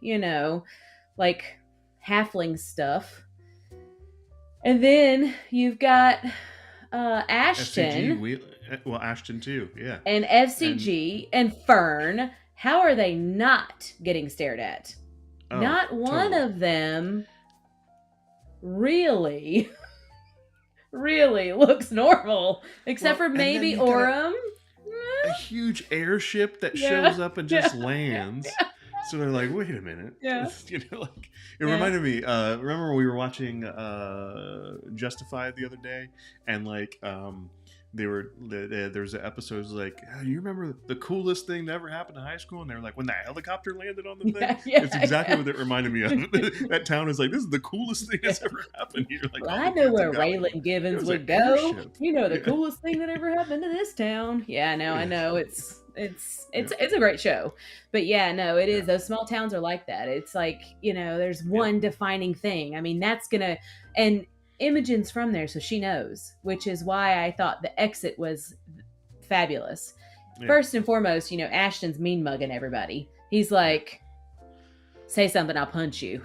C: halfling stuff. And then you've got Ashton.
B: Ashton too, yeah.
C: And FCG and Fern. How are they not getting stared at? Not one of them really, really looks normal, except for
B: Well, and then
C: maybe
B: you've got
C: Orem.
B: a huge airship that
C: Yeah,
B: shows up and
C: yeah,
B: just lands. So they're like, wait a minute.
C: yeah,
B: Like it
C: yeah.
B: reminded me, remember when we were watching Justified the other day, and like there's an episode like, oh, you remember the coolest thing that ever happened in high school? And they're like, when the helicopter landed on the thing.
C: Yeah, yeah,
B: It's exactly
C: yeah.
B: what it reminded me of. That town is like, this is the coolest thing that's ever happened. You're like,
C: Well,
B: all
C: I
B: the
C: know
B: kids
C: where
B: have got like,
C: Raylan
B: there
C: Givens
B: was an
C: would go.
B: airship.
C: You know, the
B: Yeah.
C: coolest thing that ever happened to this town. Yeah, no, I know.
B: Yeah.
C: It's a great show. But yeah, no, it is.
B: Yeah.
C: Those small towns are like that. It's like, there's one defining thing. I mean, that's gonna and Imogen's from there, so she knows, which is why I thought the exit was fabulous.
B: Yeah.
C: First and foremost, Ashton's mean mugging everybody. He's like, say something, I'll punch you.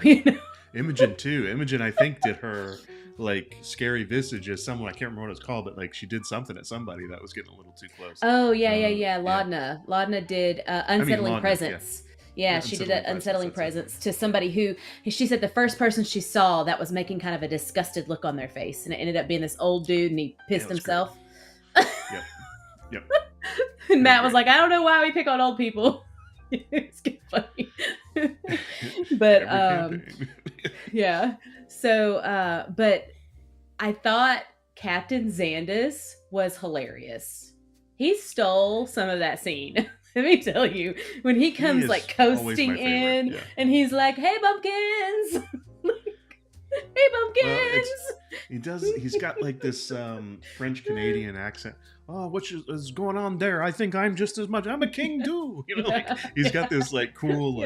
B: Imogen too. Imogen, I think, did her like scary visage as someone, I can't remember what it's called, but like she did something at somebody that was getting a little too close.
C: Oh yeah. Laudna did unsettling
B: Laudna,
C: presence. Yeah, she did an unsettling
B: presence,
C: presence to somebody who she said the first person she saw that was making kind of a disgusted look on their face, and it ended up being this old dude, and he pissed himself.
B: Yep.
C: And Matt was like, I don't know why we pick on old people. It's good funny. But yeah. So but I thought Captain Xandus was hilarious. He stole some of that scene. Let me tell you, when he comes like coasting in and he's like, hey bumpkins. Hey bumpkins.
B: He's got like this French Canadian accent. Oh, what is going on there? I think I'm just as much. I'm a king too. Like he's got this like cool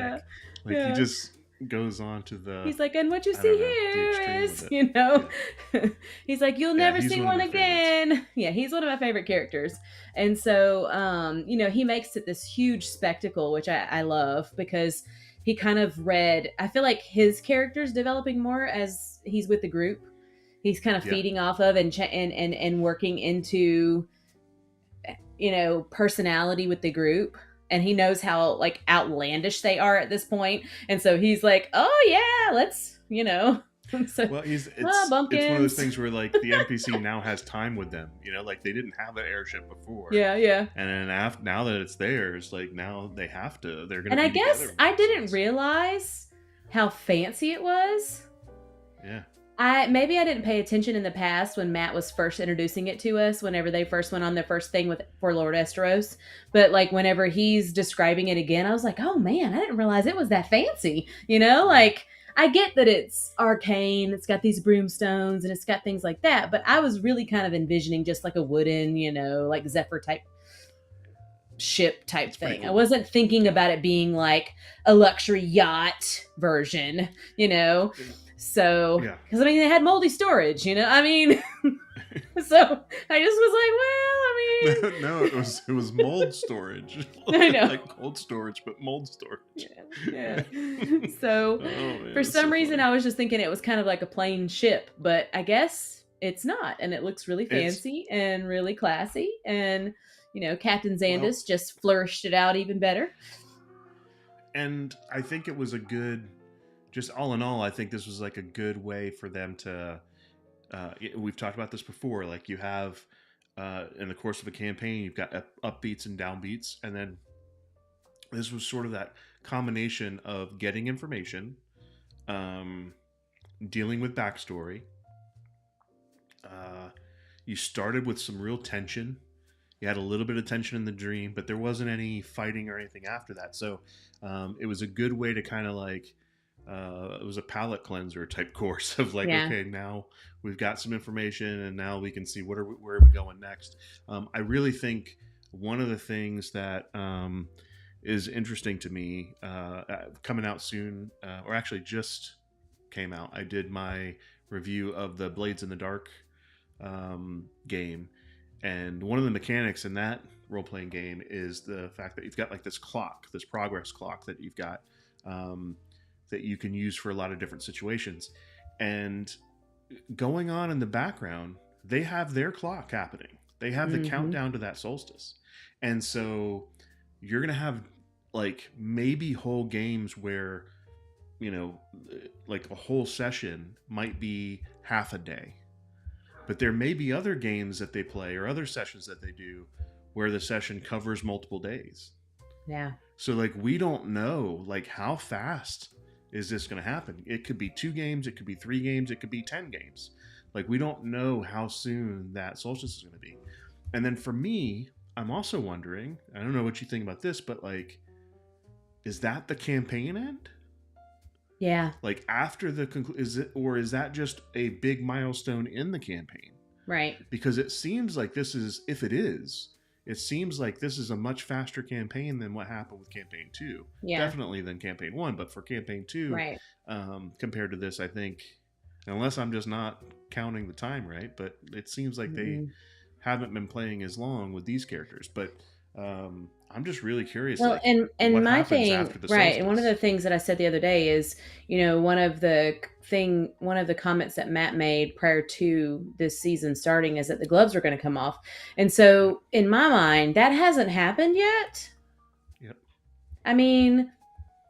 B: he just goes on to the.
C: He's like, and what you see here is, he's like, you'll never see one again. Favorites. Yeah, he's one of my favorite characters, and so he makes it this huge spectacle, which I love because he kind of I feel like his character's developing more as he's with the group. He's kind of feeding off of and working into, personality with the group. And he knows how like outlandish they are at this point. And so he's like, oh yeah, let's, So,
B: well, it's one of those things where like the NPC now has time with them, like they didn't have that airship before.
C: Yeah.
B: And then now that it's theirs, like now they have to, they're going to
C: And I guess I didn't realize how fancy it was.
B: Yeah.
C: Maybe I didn't pay attention in the past when Matt was first introducing it to us, whenever they first went on their first thing for Lord Esteros. But like whenever he's describing it again, I was like, oh man, I didn't realize it was that fancy. Like I get that it's arcane, it's got these broomstones and it's got things like that, but I was really kind of envisioning just like a wooden, like Zephyr type ship type thing. Cool. I wasn't thinking about it being like a luxury yacht version, So, because they had moldy storage, so I just was like,
B: no, it was mold storage.
C: I know,
B: like cold storage, but mold storage.
C: Yeah. So, for some reason, I was just thinking it was kind of like a plain ship, but I guess it's not, and it looks really fancy and really classy, and Captain Xandus just flourished it out even better.
B: And I think it was a good. Just all in all, I think this was like a good way for them to. We've talked about this before. Like you have, in the course of a campaign, you've got upbeats and downbeats, and then this was sort of that combination of getting information, dealing with backstory. You started with some real tension. You had a little bit of tension in the dream, but there wasn't any fighting or anything after that. So it was a good way to kind of like. It was a palate cleanser type course of like, okay, now we've got some information and now we can see where are we going next. I really think one of the things that is interesting to me coming out soon, or actually just came out, I did my review of the Blades in the Dark game, and one of the mechanics in that role-playing game is the fact that you've got like this clock, this progress clock that you've got that you can use for a lot of different situations. And going on in the background, they have their clock happening. They have the countdown to that solstice. And so you're going to have like maybe whole games where you know, like a whole session might be half a day. But there may be other games that they play or other sessions that they do where the session covers multiple days.
C: Yeah.
B: So like we don't know like how fast is this going to happen. It could be 2 games, it could be 3 games, it could be 10 games. Like we don't know how soon that solstice is going to be. And then for me, I'm also wondering, I don't know what you think about this, but like, is that the campaign end?
C: Yeah.
B: Like after the is that just a big milestone in the campaign?
C: Right.
B: Because it seems like this is, if it is, it seems like this is a much faster campaign than what happened with campaign 2.
C: Yeah.
B: Definitely than campaign 1, but for campaign 2,
C: Right.
B: Compared to this, I think, unless I'm just not counting the time right, but it seems like they haven't been playing as long with these characters. But I'm just really curious.
C: Well,
B: like,
C: and
B: what
C: my
B: happens
C: thing,
B: after the
C: right, and one of
B: solstice?
C: the things that I said the other day is, one of the comments that Matt made prior to this season starting is that the gloves are going to come off. And so in my mind, that hasn't happened yet.
B: Yep.
C: I mean,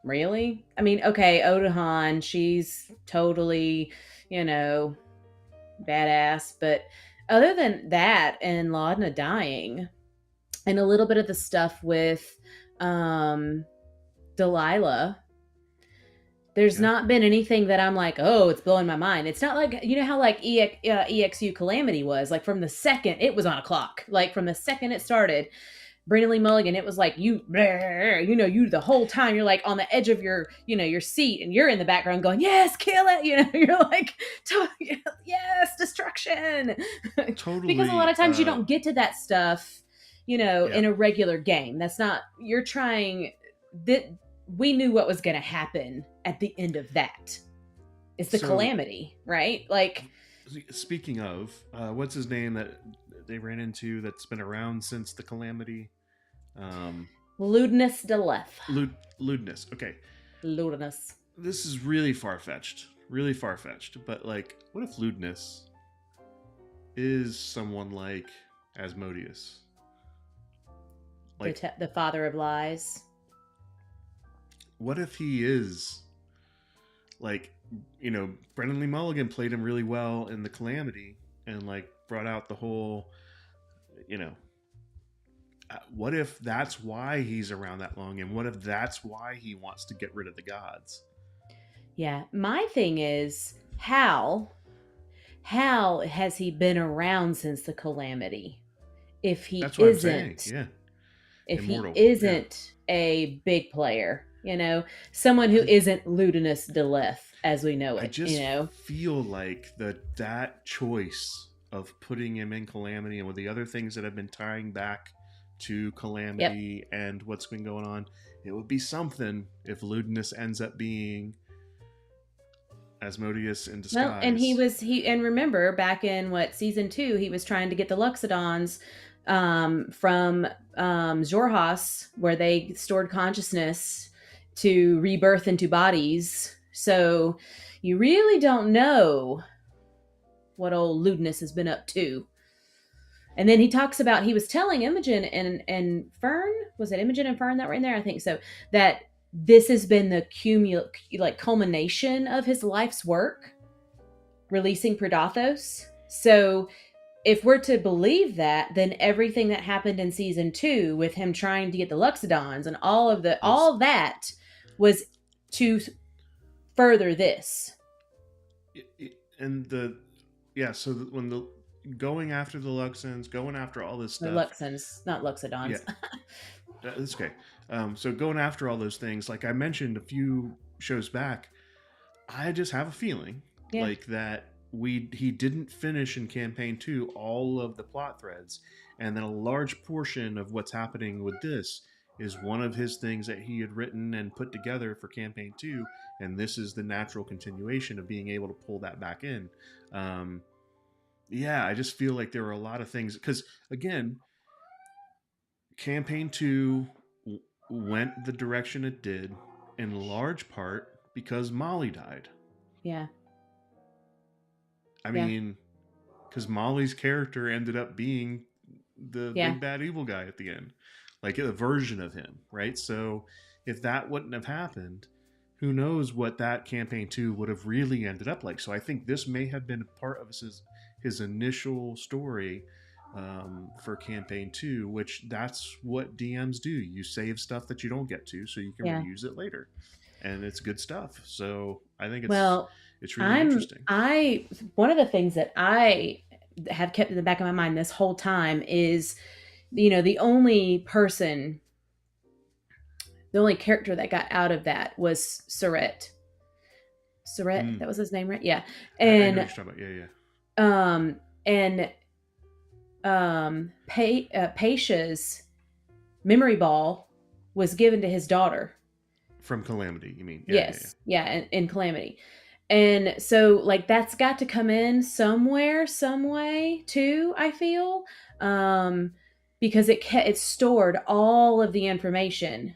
C: really? I mean, okay, Odahan, she's totally, badass, but other than that and Laudna dying and a little bit of the stuff with Delilah, there's not been anything that I'm like, oh, it's blowing my mind. It's not like, how like EXU Calamity was, like from the second it was on a clock, like from the second it started, Brandon Lee Mulligan, it was like you the whole time you're like on the edge of your seat and you're in the background going, yes, kill it. You're like, yes, destruction.
B: Totally.
C: Because a lot of times you don't get to that stuff, in a regular game. That's not, you're trying that. We knew what was going to happen at the end of that. It's the calamity, right? Like,
B: speaking of, what's his name that they ran into that's been around since the calamity?
C: Ludinus Deleth.
B: Ludinus. Okay.
C: Ludinus.
B: This is really far-fetched. But like, what if Ludinus is someone like Asmodeus? Like
C: the father of lies.
B: What if he is like, Brendan Lee Mulligan played him really well in the Calamity and like brought out the whole, what if that's why he's around that long, and what if that's why he wants to get rid of the gods?
C: Yeah, my thing is how has he been around since the Calamity? If he
B: that's what
C: isn't,
B: I'm saying. Yeah.
C: If
B: Immortal.
C: He isn't a big player, someone who isn't Ludinus Deleth as we know it.
B: I just feel like that choice of putting him in Calamity and with the other things that have been tying back to Calamity and what's been going on, it would be something if Ludinus ends up being Asmodeus in disguise.
C: Well, and and remember back in season 2, he was trying to get the Luxodons from Xhorhas, where they stored consciousness to rebirth into bodies. So you really don't know what old Ludinus has been up to. And then he talks about, he was telling Imogen and Fern, was it Imogen and Fern that were in there? I think so, that this has been the culmination of his life's work, releasing Predathos. So if we're to believe that, then everything that happened in season 2 with him trying to get the Luxodons and all that was to further this.
B: So when the going after the Luxons, going after all this stuff.
C: The Luxons, not Luxodons.
B: Yeah. That's okay. So going after all those things, like I mentioned a few shows back, I just have a feeling like that he didn't finish in campaign 2 all of the plot threads, and then a large portion of what's happening with this is one of his things that he had written and put together for campaign 2, and this is the natural continuation of being able to pull that back in. I just feel like there were a lot of things, because again, campaign 2 went the direction it did in large part because Molly died.
C: Yeah.
B: I mean, because Molly's character ended up being the big bad evil guy at the end, like a version of him, right? So if that wouldn't have happened, who knows what that campaign 2 would have really ended up like. So I think this may have been part of his initial story for campaign 2, which that's what DMs do. You save stuff that you don't get to so you can
C: Yeah.
B: reuse it later, and it's good stuff. So I think
C: Well,
B: it's really interesting.
C: One of the things that I have kept in the back of my mind this whole time is, the only character that got out of that was Surette. Surette, that was his name, right? Yeah.
B: I know what
C: And
B: you're talking about. Yeah,
C: and Paisha's memory ball was given to his daughter.
B: From Calamity, you mean?
C: Yes. Yeah, in Calamity. And so, like, that's got to come in somewhere, some way, too, I feel. Because it stored all of the information.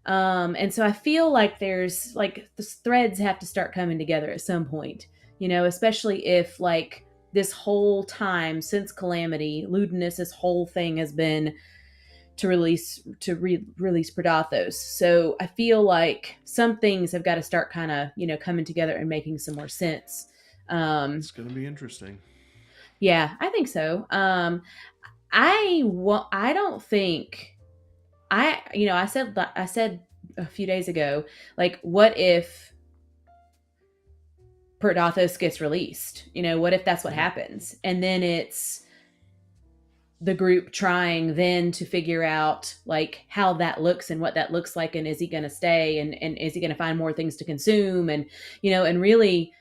C: And so I feel like there's, like, the threads have to start coming together at some point, especially if, like, this whole time since Calamity, Ludinus's whole thing has been to release Predathos. So I feel like some things have got to start kind of, coming together and making some more sense.
B: It's going to be interesting.
C: Yeah, I think so. I don't think I said a few days ago, like, what if Predathos gets released? What if that's what happens? And then it's the group trying then to figure out, like, how that looks and what that looks like, and is he going to stay, and is he going to find more things to consume, and and really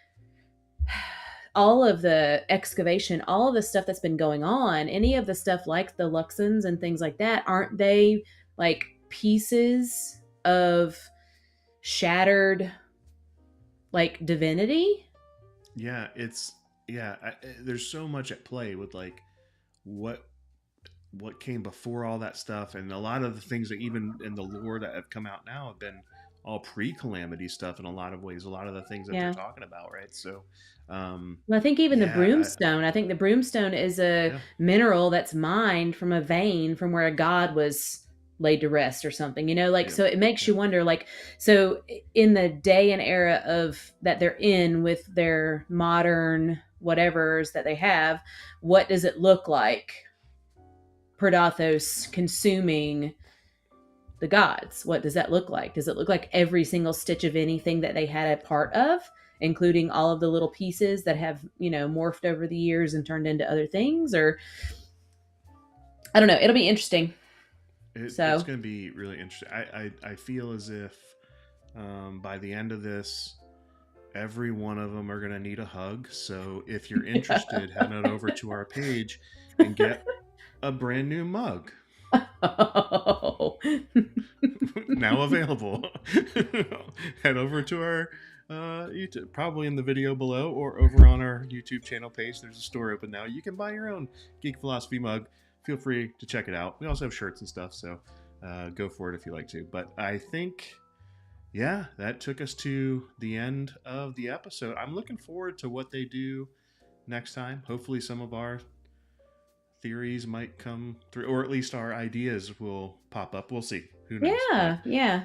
C: all of the excavation, all of the stuff that's been going on, any of the stuff like the Luxons and things like that, aren't they like pieces of shattered, like, divinity?
B: Yeah, there's so much at play with, like, what came before all that stuff, and a lot of the things that even in the lore that have come out now have been all pre-Calamity stuff in a lot of ways. A lot of the things that they're talking about, right? So,
C: well, I think even the Broomstone. I think the Broomstone is a mineral that's mined from a vein from where a god was laid to rest or something. So it makes you wonder, like, so in the day and era of that they're in with their modern whatevers that they have, what does it look like? Predathos consuming the gods. What does that look like? Does it look like every single stitch of anything that they had a part of, including all of the little pieces that have, morphed over the years and turned into other things? Or I don't know. It'll be interesting.
B: It's going to be really interesting. I feel as if by the end of this, every one of them are going to need a hug. So if you're interested, head on over to our page and get a brand new mug.
C: Oh.
B: Now available. Head over to our YouTube, probably in the video below, or over on our YouTube channel page. There's a store open now. You can buy your own Geek Philosophy mug. Feel free to check it out. We also have shirts and stuff, so go for it if you like to. But I think, that took us to the end of the episode. I'm looking forward to what they do next time. Hopefully some of our theories might come through, or at least our ideas will pop up. We'll see. Who knows?
C: Yeah.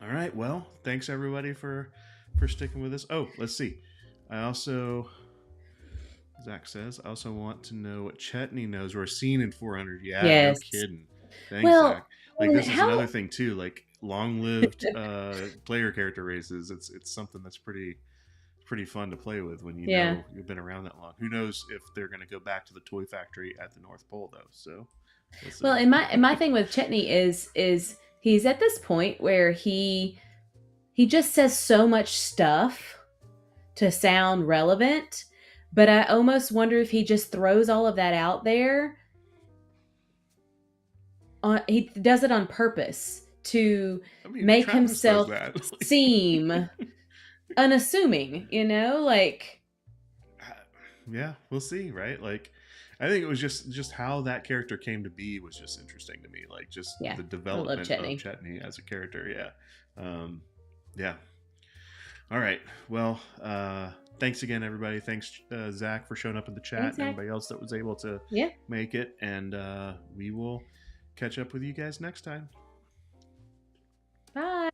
B: All right. Well, thanks everybody for sticking with us. Oh, let's see. Zach says, I also want to know what Chetney knows. We're seen in 400. Yeah,
C: yes.
B: No kidding. Thanks, Zach. Like, this is another thing too. Like, long-lived player character races. It's something that's pretty fun to play with when know you've been around that long. Who knows if they're going to go back to the toy factory at the North Pole though? So,
C: well, and my thing with Chetney is he's at this point where he just says so much stuff to sound relevant, but I almost wonder if he just throws all of that out there. He does it on purpose to make
B: Travis
C: himself seem unassuming, like.
B: Yeah, we'll see, right? Like, I think it was just how that character came to be was just interesting to me. Like, just the development of Chetney as a character. Yeah. All right. Well, thanks again, everybody. Thanks, Zach, for showing up in the chat, and everybody else that was able to make it. And we will catch up with you guys next time.
C: Bye.